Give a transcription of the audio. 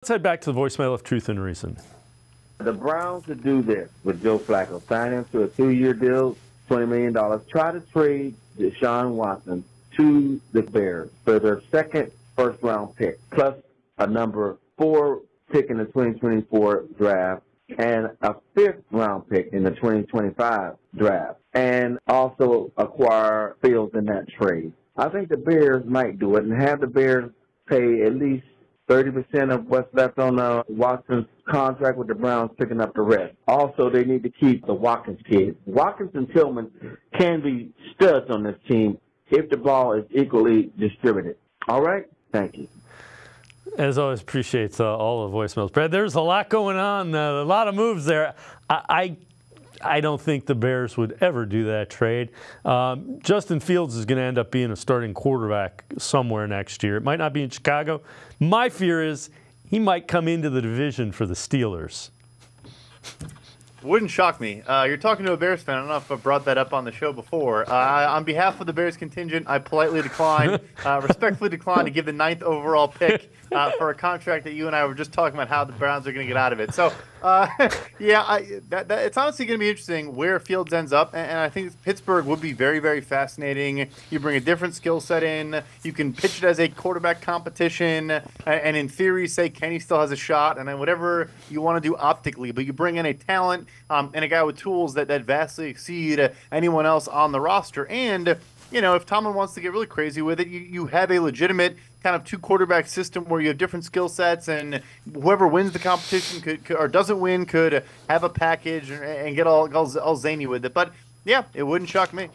Let's head back to the voicemail of Truth and Reason. The Browns could do this with Joe Flacco. Sign him to a 2-year deal, $20 million. Try to trade Deshaun Watson to the Bears for their second first-round pick, plus a number 4 pick in the 2024 draft and a 5th-round pick in the 2025 draft, and also acquire Fields in that trade. I think the Bears might do it and have the Bears pay at least 30% of what's left on Watson's contract, with the Browns picking up the rest. Also, they need to keep the Watkins kids. Watkins and Tillman can be studs on this team if the ball is equally distributed. All right? Thank you. As always, appreciate all the voicemails. Brad, there's a lot going on, a lot of moves there. I don't think the Bears would ever do that trade. Justin Fields is going to end up being a starting quarterback somewhere next year. It might not be in Chicago. My fear is he might come into the division for the Steelers. Wouldn't shock me. You're talking to a Bears fan. I don't know if I've brought that up on the show before. On behalf of the Bears contingent, I politely decline, respectfully decline to give the 9th overall pick for a contract that you and I were just talking about how the Browns are going to get out of it. So, it's honestly going to be interesting where Fields ends up, and I think Pittsburgh would be very, very fascinating. You bring a different skill set in. You can pitch it as a quarterback competition, and in theory say Kenny still has a shot, and then whatever you want to do optically, but you bring in a talent and a guy with tools that vastly exceed anyone else on the roster. And, you know, if Tomlin wants to get really crazy with it, you have a legitimate kind of 2-quarterback system where you have different skill sets, and whoever wins the competition could or doesn't win could have a package and get all zany with it. But, yeah, it wouldn't shock me.